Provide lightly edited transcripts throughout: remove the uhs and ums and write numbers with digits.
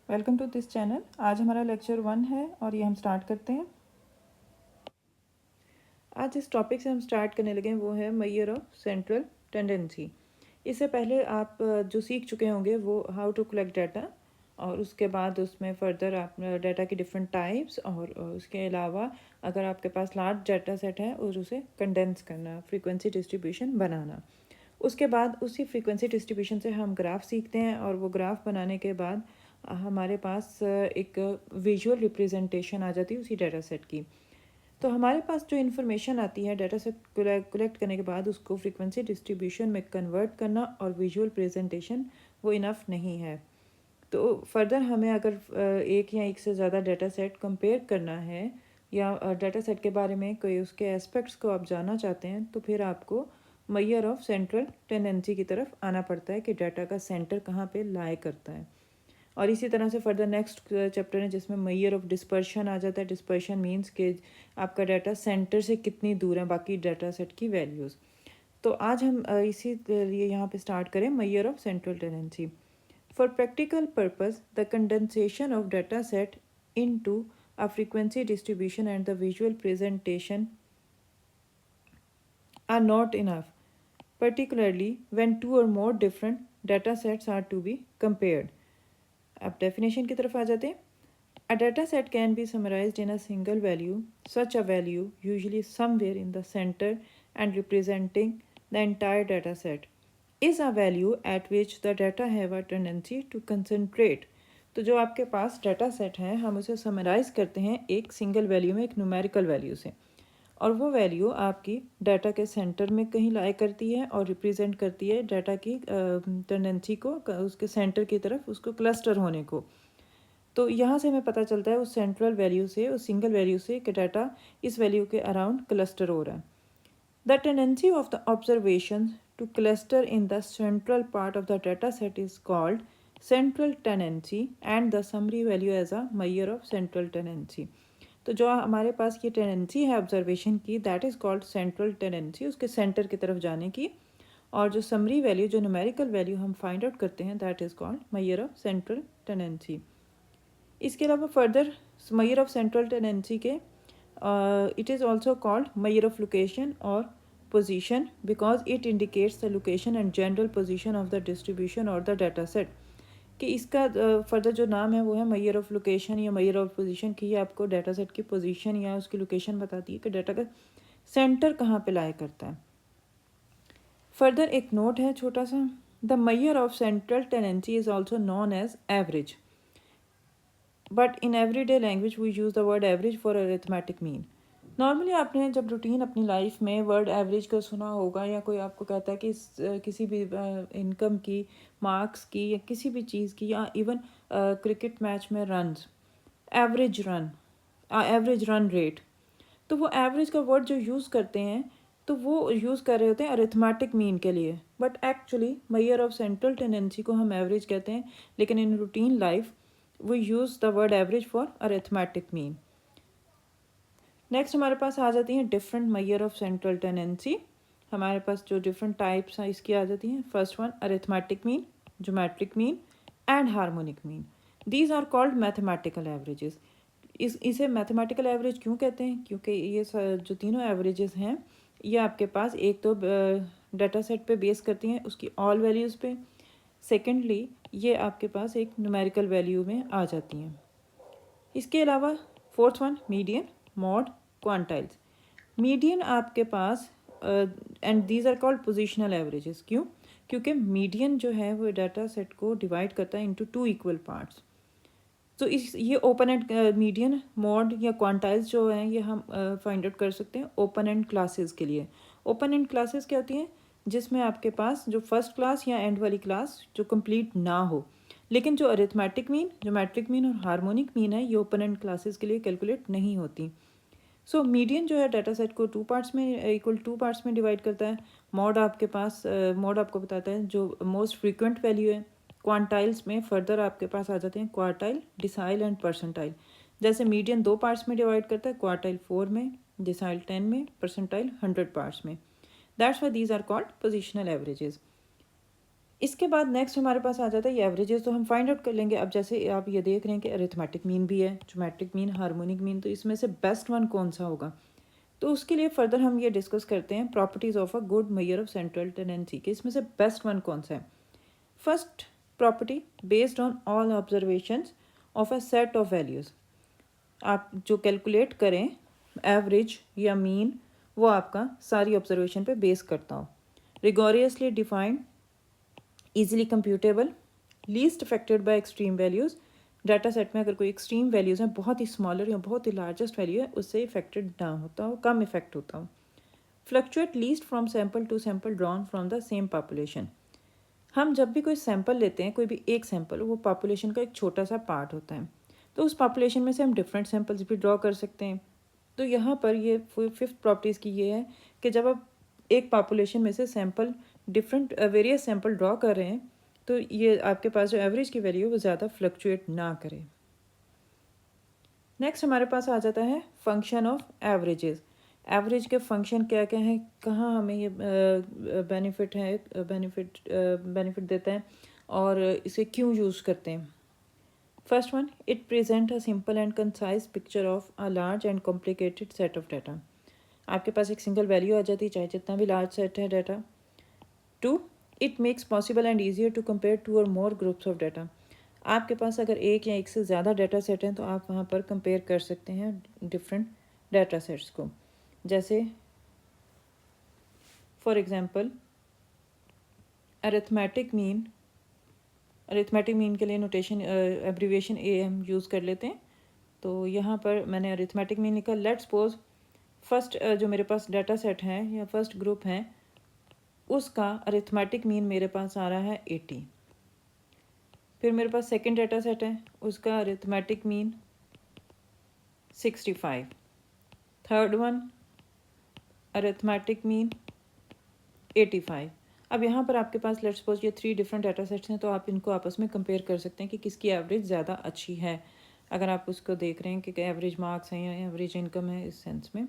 Welcome to this channel. आज हमारा lecture 1 है और ये हम स्टार्ट करते हैं। आज जिस टॉपिक से हम स्टार्ट करने लगे हैं वो है मेजर ऑफ सेंट्रल टेंडेंसी। इससे पहले आप जो सीख चुके होंगे वो हाउ टू कलेक्ट डाटा, और उसके बाद उसमें फर्दर आप डाटा की डिफरेंट टाइप्स, और उसके अलावा अगर आपके पास लार्ज डाटा सेट है और उसे कंडेंस करना, फ्रीक्वेंसी डिस्ट्रीब्यूशन बनाना। उसके बाद उसी फ्रीक्वेंसी डिस्ट्रीब्यूशन से हम ग्राफ सीखते हैं, और वो ग्राफ बनाने के बाद हमारे पास एक विजुअल रिप्रेजेंटेशन आ जाती है उसी डाटा सेट की। तो हमारे पास जो इन्फॉर्मेशन आती है डाटा सेट कलेक्ट करने के बाद उसको फ्रीक्वेंसी डिस्ट्रीब्यूशन में कन्वर्ट करना और विजुअल प्रेजेंटेशन वो इनफ नहीं है। तो फर्दर हमें अगर एक या एक से ज़्यादा डाटा सेट कंपेयर करना है या डाटा सेट के बारे में कोई उसके एस्पेक्ट्स को आप जानना चाहते हैं, तो फिर आपको मेजर ऑफ सेंट्रल टेंडेंसी की तरफ आना पड़ता है कि डाटा का सेंटर कहाँ पे लाई करता है। और इसी तरह से फर्दर नेक्स्ट चैप्टर है जिसमें मेजर ऑफ डिस्पर्शन आ जाता है। डिस्पर्शन मीन्स कि आपका डाटा सेंटर से कितनी दूर है बाकी डाटा सेट की वैल्यूज़। तो आज हम इसी लिए यहाँ पे स्टार्ट करें major of central tendency. For practical purpose, the condensation of data set into a frequency distribution and the visual presentation are not enough, particularly when two or more different data sets are to be compared. अब definition की तरफ आ जाते हैं। A data set can be summarized in a single value. Such a value, usually somewhere in the center and representing the entire data set, is a value at which the data have a tendency to concentrate. तो जो आपके पास data set है हम उसे summarise करते हैं एक single value में, एक न्यूमेरिकल वैल्यू से, और वो वैल्यू आपकी डाटा के सेंटर में कहीं लाई करती है और रिप्रेजेंट करती है डाटा की टेंडेंसी को, उसके सेंटर की तरफ उसको क्लस्टर होने को। तो यहाँ से हमें पता चलता है उस सेंट्रल वैल्यू से, उस सिंगल वैल्यू से कि डाटा इस वैल्यू के अराउंड क्लस्टर हो रहा है। The tendency of the observation to cluster in the central part of the data set is called central tendency and the summary value as a measure of central tendency. तो जो हमारे पास ये tendency है observation की, that is called central tendency, उसके centre की तरफ जाने की। और जो समरी वैल्यू, जो न्यूमेरिकल वैल्यू हम फाइंड आउट करते हैं, that is called measure of central tendency. इसके अलावा further measure of central tendency के it is also called measure of location और position because it indicates the location and general position of the distribution or the data set। कि इसका further जो नाम है वो है मेजर ऑफ लोकेशन या मेजर ऑफ पोजीशन, कि ये आपको डाटा सेट की पोजीशन या उसकी लोकेशन बताती है कि डाटा का सेंटर कहाँ पे लाई करता है। फर्दर एक नोट है छोटा सा, the measure of central tendency is also known as average, but in everyday language we use the word average for arithmetic mean. Normally आपने जब रूटीन अपनी लाइफ में वर्ड एवरेज का सुना होगा, या कोई आपको कहता है कि किसी भी इनकम की, मार्क्स की, या किसी भी चीज़ की, या इवन क्रिकेट मैच में runs, average run, average run rate, तो वो एवरेज का वर्ड जो यूज़ करते हैं तो वो यूज़ कर रहे होते हैं अरिथमेटिक मीन के लिए, but actually measure of central tendency को हम एवरेज कहते हैं, लेकिन in routine life we use the word average for arithmetic mean. Next हमारे पास आ जाती हैं different measure of central tendency. हमारे पास जो डिफरेंट टाइप्स हैं इसकी आ जाती हैं। First one arithmetic mean, geometric mean and harmonic mean. These are called mathematical averages. इसे मैथमेटिकल एवरेज क्यों कहते हैं? क्योंकि ये जो तीनों एवरेजेस हैं ये आपके पास एक तो डाटा सेट पे बेस करती हैं उसकी ऑल वैल्यूज़ पे, सेकेंडली ये आपके पास एक न्यूमेरिकल वैल्यू में आ जाती हैं। इसके अलावा fourth one median, mode, quantiles. Median आपके पास and these are called positional averages. क्यों? क्योंकि मीडियन जो है वो डाटा सेट को डिवाइड करता है इनटू टू इक्वल पार्ट्स। तो इस ये ओपन एंड मीडियन, मॉड या क्वांटाइल्स जो हैं ये हम फाइंड आउट कर सकते हैं ओपन एंड क्लासेस के लिए। ओपन एंड क्लासेस क्या होती हैं? जिसमें आपके पास जो फर्स्ट क्लास या एंड वाली क्लास जो कंप्लीट ना हो, लेकिन जो अरिथमेटिक मीन, ज्योमेट्रिक मीन और हार्मोनिक मीन है ये ओपन एंड क्लासेस के लिए कैलकुलेट नहीं होती। सो मीडियन जो है डाटा सेट को टू पार्ट्स में, इक्वल टू पार्ट्स में डिवाइड करता है। मॉड आपके पास मॉड आपको बताता है जो मोस्ट फ्रीक्वेंट वैल्यू है। क्वांटाइल्स में फर्दर आपके पास आ जाते हैं क्वार्टाइल, डिसाइल एंड परसेंटाइल। जैसे मीडियन 2 पार्ट्स में डिवाइड करता है, क्वार्टाइल 4 में, डिसाइल 10 में, परसेंटाइल 100 पार्ट्स में। That's why these are called positional averages. इसके बाद नेक्स्ट हमारे पास आ जाता है ये एवरेजेस, तो हम फाइंड आउट कर लेंगे। अब जैसे आप ये देख रहे हैं कि अरिथमेटिक मीन भी है, ज्योमेट्रिक मीन, हार्मोनिक मीन, तो इसमें से बेस्ट वन कौन सा होगा। तो उसके लिए फर्दर हम ये डिस्कस करते हैं properties of a good major of central tendency के, इसमें से बेस्ट वन कौन सा है। First property, based on all observations of a set of values, आप जो कैलकुलेट करें एवरेज या मीन, वो आपका सारी ऑब्जर्वेशन पे बेस करता हो। Rigorously defined, easily computable, least affected by extreme values, data set में अगर कोई एक्सट्रीम वैल्यूज़ हैं, बहुत ही स्मॉलर या बहुत ही लार्जेस्ट वैल्यू है, उससे इफेक्टेड ना होता हो, कम इफेक्ट होता हो। Fluctuate least from sample to sample drawn from the same population, हम जब भी कोई सैंपल लेते हैं, कोई भी एक सैंपल, वो पॉपुलेशन का एक छोटा सा पार्ट होता है, तो उस पॉपुलेशन में से हम डिफरेंट सैंपल्स भी ड्रॉ कर सकते हैं। तो यहाँ पर ये फिफ्थ प्रॉपर्टीज़ की ये है कि जब आप एक पॉपुलेशन में से sample different various sample draw कर रहे हैं, तो ये आपके पास जो एवरेज की वैल्यू है वो ज़्यादा फ्लक्चुएट ना करे। नेक्स्ट हमारे पास आ जाता है फंक्शन ऑफ एवरेजेस। एवरेज के फंक्शन क्या क्या हैं, कहाँ हमें ये बेनिफिट है, बेनिफिट देता है, और इसे क्यों यूज़ करते हैं। First one, it present a simple and concise picture of a large and complicated set of data. आपके पास एक सिंगल वैल्यू आ जाती है, चाहे जितना भी लार्ज सेट है data. To, it makes possible and easier to compare two और more groups of data. आपके पास अगर एक या एक से ज़्यादा डाटा सेट हैं, तो आप वहाँ पर कंपेयर कर सकते हैं डिफरेंट डाटा सेट्स को। जैसे for example arithmetic mean, arithmetic mean के लिए नोटेशन एब्रीविएशन ए हम यूज़ कर लेते हैं। तो यहाँ पर मैंने अरिथमेटिक मीन लिखा। लेट्स सपोज फर्स्ट जो मेरे पास डाटा सेट है या फर्स्ट ग्रुप है, उसका अरिथमेटिक मीन मेरे पास आ रहा है 80। फिर मेरे पास सेकंड डाटा सेट है, उसका arithmetic mean 65। Third one arithmetic mean 85। अब यहाँ पर आपके पास लेट्स सपोज ये 3 डिफरेंट डाटा सेट्स हैं, तो आप इनको आपस में कंपेयर कर सकते हैं कि किसकी एवरेज ज़्यादा अच्छी है, अगर आप उसको देख रहे हैं कि एवरेज मार्क्स हैं या एवरेज इनकम है, इस सेंस में।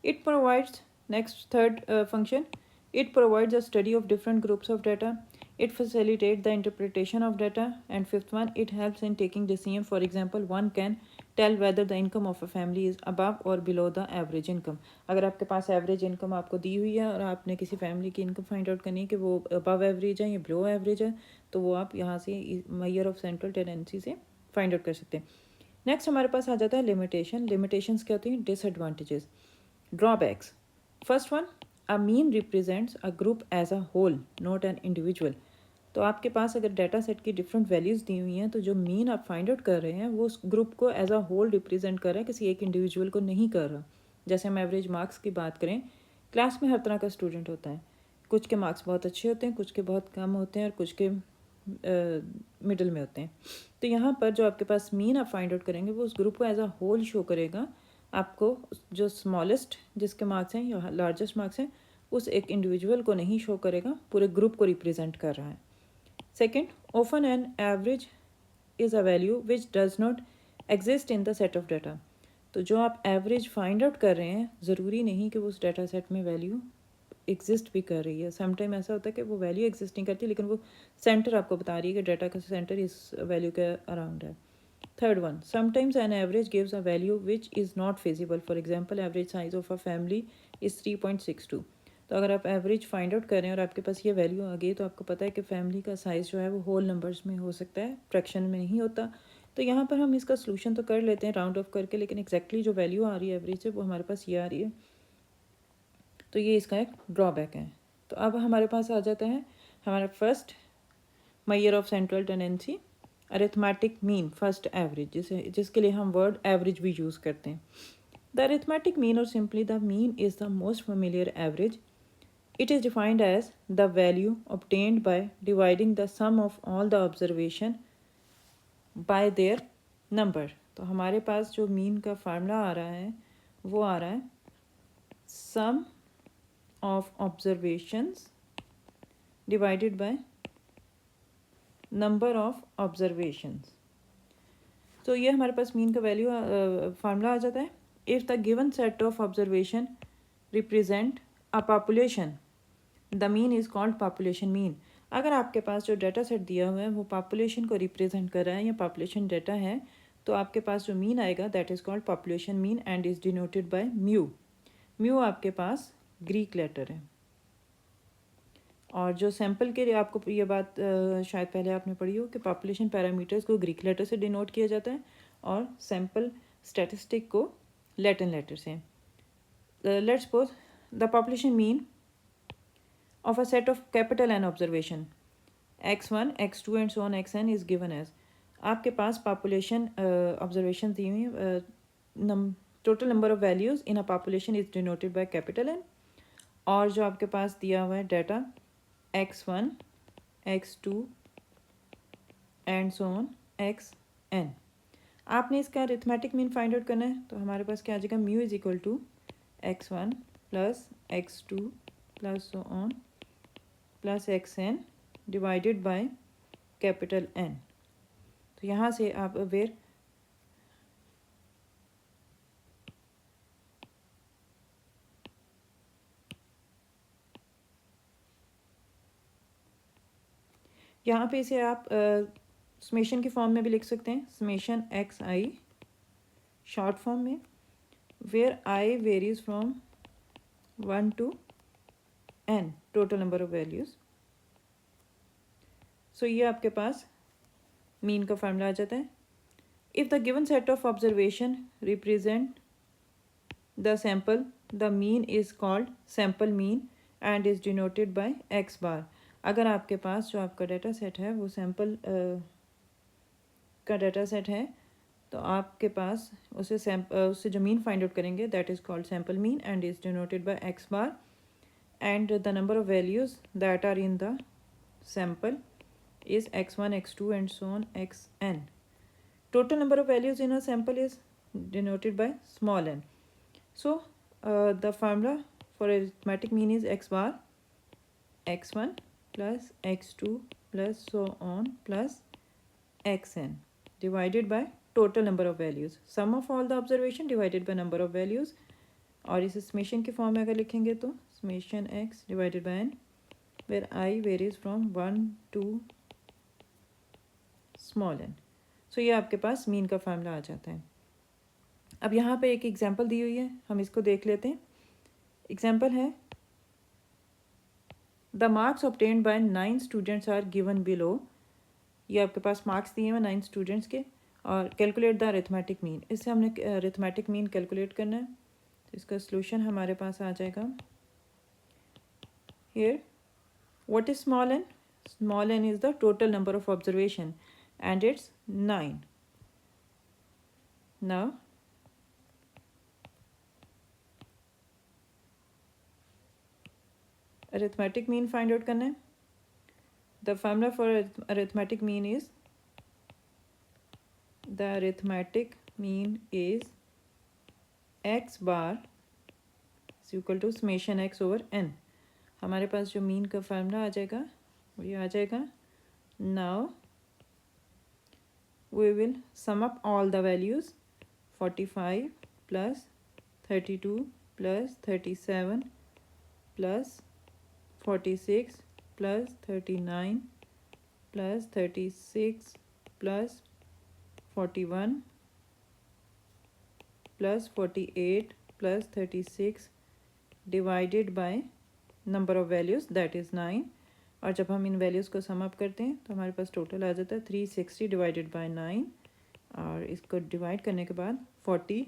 It provides, next third function, it provides a study of different groups of data, it facilitates the interpretation of data, and fifth one, it helps in taking decision. For example, one can tell whether the income of a family is above or below the average income. अगर आपके पास average income आपको दी हुई है और आपने किसी family की income find out करनी है कि वो अबव एवरेज है या बिलो एवरेज है, तो वो आप यहाँ से मेजर ऑफ सेंट्रल टेंडेंसी से फाइंड आउट कर सकते हैं। नेक्स्ट हमारे पास आ जाता है लिमिटेशन। लिमिटेशंस क्या होती हैं, disadvantages, drawbacks. First one, a mean represents a group as a whole not an individual. तो आपके पास अगर डाटा सेट की डिफरेंट वैल्यूज़ दी हुई हैं, तो जो मीन आप फाइंड आउट कर रहे हैं वो उस ग्रुप को एज अ होल रिप्रेजेंट कर रहा है, किसी एक इंडिविजुअल को नहीं कर रहा। जैसे हम एवरेज मार्क्स की बात करें, क्लास में हर तरह का स्टूडेंट होता है, कुछ के मार्क्स बहुत अच्छे होते हैं, कुछ के बहुत कम होते हैं, और कुछ के मिडल में होते हैं। तो यहाँ पर जो आपके पास मीन आप फाइंड आउट करेंगे, वो उस ग्रुप को एज अ होल शो करेगा आपको। जो स्मॉलेस्ट जिसके मार्क्स हैं या लार्जेस्ट मार्क्स हैं, उस एक इंडिविजुअल को नहीं शो करेगा, पूरे ग्रुप को रिप्रेजेंट कर रहा है। Second, often an average is a value which does not exist in the set of data. तो जो आप एवरेज फाइंड आउट कर रहे हैं, ज़रूरी नहीं कि वो उस डाटा सेट में वैल्यू एग्जिस्ट भी कर रही है। समटाइम ऐसा होता है कि वो वैल्यू एग्जिस्ट नहीं करती, लेकिन वो सेंटर आपको बता रही है कि डाटा का सेंटर इस वैल्यू के अराउंड है। Third one, sometimes an average gives a value which is not feasible. For example, average size of a family is 3.62। तो अगर आप एवरेज फाइंड आउट करें और आपके पास ये वैल्यू आ गई, तो आपको पता है कि फैमिली का साइज़ जो है वो होल नंबर्स में हो सकता है, फ्रैक्शन में नहीं होता। तो यहाँ पर हम इसका सोल्यूशन तो कर लेते हैं राउंड ऑफ करके, लेकिन एक्जैक्टली जो वैल्यू आ रही है एवरेज से, वो हमारे पास ये आ रही है। तो ये इसका एक ड्रॉबैक है। तो अब हमारे पास आ जाता है हमारा first measure of central tendency, arithmetic mean, first average, जिसके लिए हम वर्ड एवरेज भी यूज़ करते हैं। द अरिथमेटिक मीन और simply the mean is the most familiar average. It is defined as the value obtained by dividing the sum of all the observation by their number। तो हमारे पास जो mean का formula आ रहा है, वो आ रहा है sum of observations divided by number of observations. तो ये हमारे पास मीन का वैल्यू फार्मूला आ जाता है। If the given set of observation represent a population, the mean is called population mean. अगर आपके पास जो डाटा सेट दिया हुआ है वो पॉपुलेशन को रिप्रेजेंट कर रहा है या पॉपुलेशन डाटा है, तो आपके पास जो मीन आएगा that is called population mean and is denoted by mu. Mu आपके पास ग्रीक लेटर है। और जो सैम्पल के लिए आपको ये बात शायद पहले आपने पढ़ी हो कि पॉपुलेशन पैरामीटर्स को ग्रीक लेटर से डिनोट किया जाता है और सैम्पल स्टैटिस्टिक को लैटिन लेटर से। Let's suppose the population mean of a set of capital N observation x1 x2 and so on xn is given as। आपके पास पॉपुलेशन ऑब्जर्वेशन दी हुई है, total number of values in a population is denoted by capital N, और जो आपके पास दिया हुआ है data x1 x2 and so on xn। आपने इसका अरिथमेटिक मीन फाइंड आउट करना है, तो हमारे पास क्या आ जाएगा, mu is equal to x1 plus x2 plus so on plus xn divided by capital N। तो यहाँ से आप अवेयर यहाँ पे इसे आप समेशन के फॉर्म में भी लिख सकते हैं, summation X I short form में, where I varies from 1 to n total number of values. So ये आपके पास मीन का फार्मूला आ जाता है। If the given set of observation represent the sample, the mean is called sample mean and is denoted by X bar. अगर आपके पास जो आपका डाटा सेट है वो सैम्पल का डाटा सेट है, तो आपके पास उससे जो मीन फाइंड आउट करेंगे that is called sample mean and is denoted by X bar, and the number of values that are in the sample is x1 x2 and so on xn. Total number of values in a sample is denoted by small n. So the formula for arithmetic mean is x bar x1 plus x2 plus so on plus xn divided by total number of values, sum of all the observation divided by number of values। और इस summation के form में अगर लिखेंगे तो summation x divided by n, where i varies from 1 to small n। So ये आपके पास मीन का फार्मूला आ जाता है। अब यहाँ पे एक एग्जांपल दी हुई है, हम इसको देख लेते हैं। एग्जांपल है the marks obtained by 9 students are given below. ये आपके पास मार्क्स दिए हैं 9 स्टूडेंट्स के, और कैलकुलेट द अरिथमेटिक मीन। इससे हमने अरिथमेटिक मीन कैलकुलेट करना है, तो इसका सॉल्यूशन हमारे पास आ जाएगा। Here what is small n? Small n is the total number of observation and it's 9. Now arithmetic mean find out करना है। The formula for arithmetic mean is, the arithmetic mean is x bar is equal to summation x over n। हमारे पास जो mean का formula आ जाएगा वो ये आ जाएगा। Now we will sum up all the values, 45 plus 32 plus 37 plus 46 plus 39 plus 36 plus 41 plus 48 plus 36 divided by number of values that is 9। और जब हम इन वैल्यूज़ को सम अप करते हैं तो हमारे पास टोटल आ जाता है 360 डिवाइडेड बाय 9, और इसको डिवाइड करने के बाद 40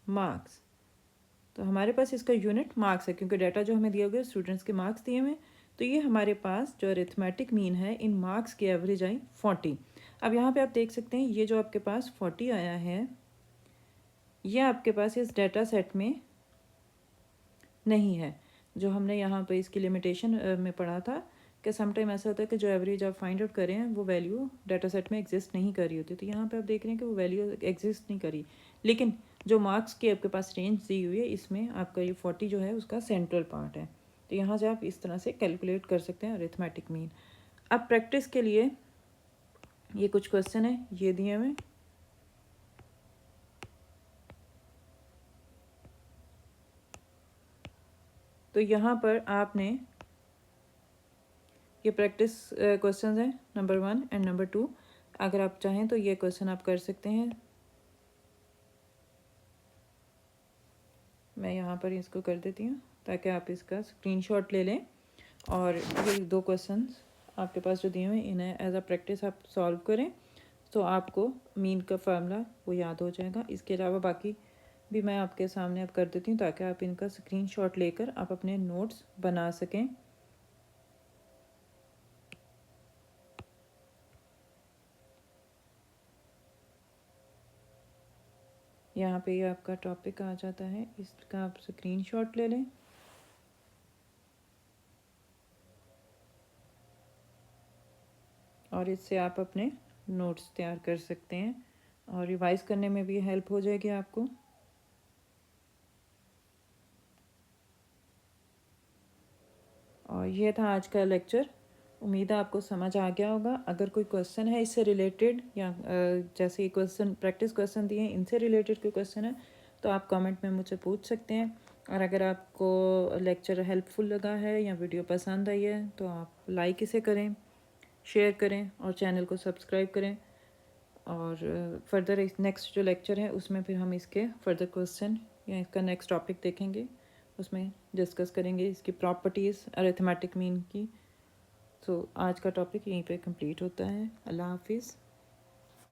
मार्क्स। तो हमारे पास इसका यूनिट मार्क्स है, क्योंकि डाटा जो हमें दिया गया स्टूडेंट्स के मार्क्स दिए हुए, तो ये हमारे पास जो अरिथमेटिक मीन है इन मार्क्स की एवरेज आई 40। अब यहाँ पे आप देख सकते हैं ये जो आपके पास 40 आया है, ये आपके पास इस डाटा सेट में नहीं है। जो हमने यहाँ पे इसकी लिमिटेशन में पढ़ा था कि समटाइम ऐसा होता है कि जो एवरेज आप फाइंड आउट कर रहे हैं वो वैल्यू डाटा सेट में एग्जिस्ट नहीं कर रही होती। तो यहाँ पे आप देख रहे हैं कि वो वैल्यू एग्जिस्ट नहीं करी, लेकिन जो मार्क्स की आपके पास रेंज दी हुई है इसमें आपका ये 40 जो है उसका सेंट्रल पार्ट है। तो यहाँ से आप इस तरह से कैलकुलेट कर सकते हैं अरिथमेटिक मीन। अब प्रैक्टिस के लिए ये कुछ क्वेश्चन है ये दिए हुए। तो यहाँ पर आपने ये प्रैक्टिस क्वेश्चंस हैं नंबर 1 एंड नंबर 2। अगर आप चाहें तो ये क्वेश्चन आप कर सकते हैं। मैं यहाँ पर इसको कर देती हूँ ताकि आप इसका स्क्रीनशॉट ले लें, और ये 2 क्वेश्चंस आपके पास जो दिए हुए हैं इन्हें एज अ प्रैक्टिस आप सॉल्व करें, तो आपको मीन का फार्मूला वो याद हो जाएगा। इसके अलावा बाकी भी मैं आपके सामने अब कर देती हूँ ताकि आप इनका स्क्रीनशॉट लेकर आप अपने नोट्स बना सकें। यहाँ पे ये आपका टॉपिक आ जाता है, इसका आप स्क्रीनशॉट ले लें। और इससे आप अपने नोट्स तैयार कर सकते हैं और रिवाइज करने में भी हेल्प हो जाएगी आपको। और ये था आज का लेक्चर। उम्मीद है आपको समझ आ गया होगा। अगर कोई क्वेश्चन है इससे रिलेटेड, या जैसे क्वेश्चन प्रैक्टिस क्वेश्चन दिए हैं इनसे रिलेटेड कोई क्वेश्चन है तो आप कमेंट में मुझसे पूछ सकते हैं। और अगर आपको लेक्चर हेल्पफुल लगा है या वीडियो पसंद आई है तो आप लाइक इसे करें, शेयर करें और चैनल को सब्सक्राइब करें। और फर्दर नेक्स्ट जो लेक्चर है उसमें फिर हम इसके फर्दर क्वेश्चन या इसका नेक्स्ट टॉपिक देखेंगे, उसमें डिस्कस करेंगे इसकी प्रॉपर्टीज़ अरिथमेटिक मीन की। तो आज का टॉपिक यहीं पे कंप्लीट होता है। अल्लाह हाफिज़।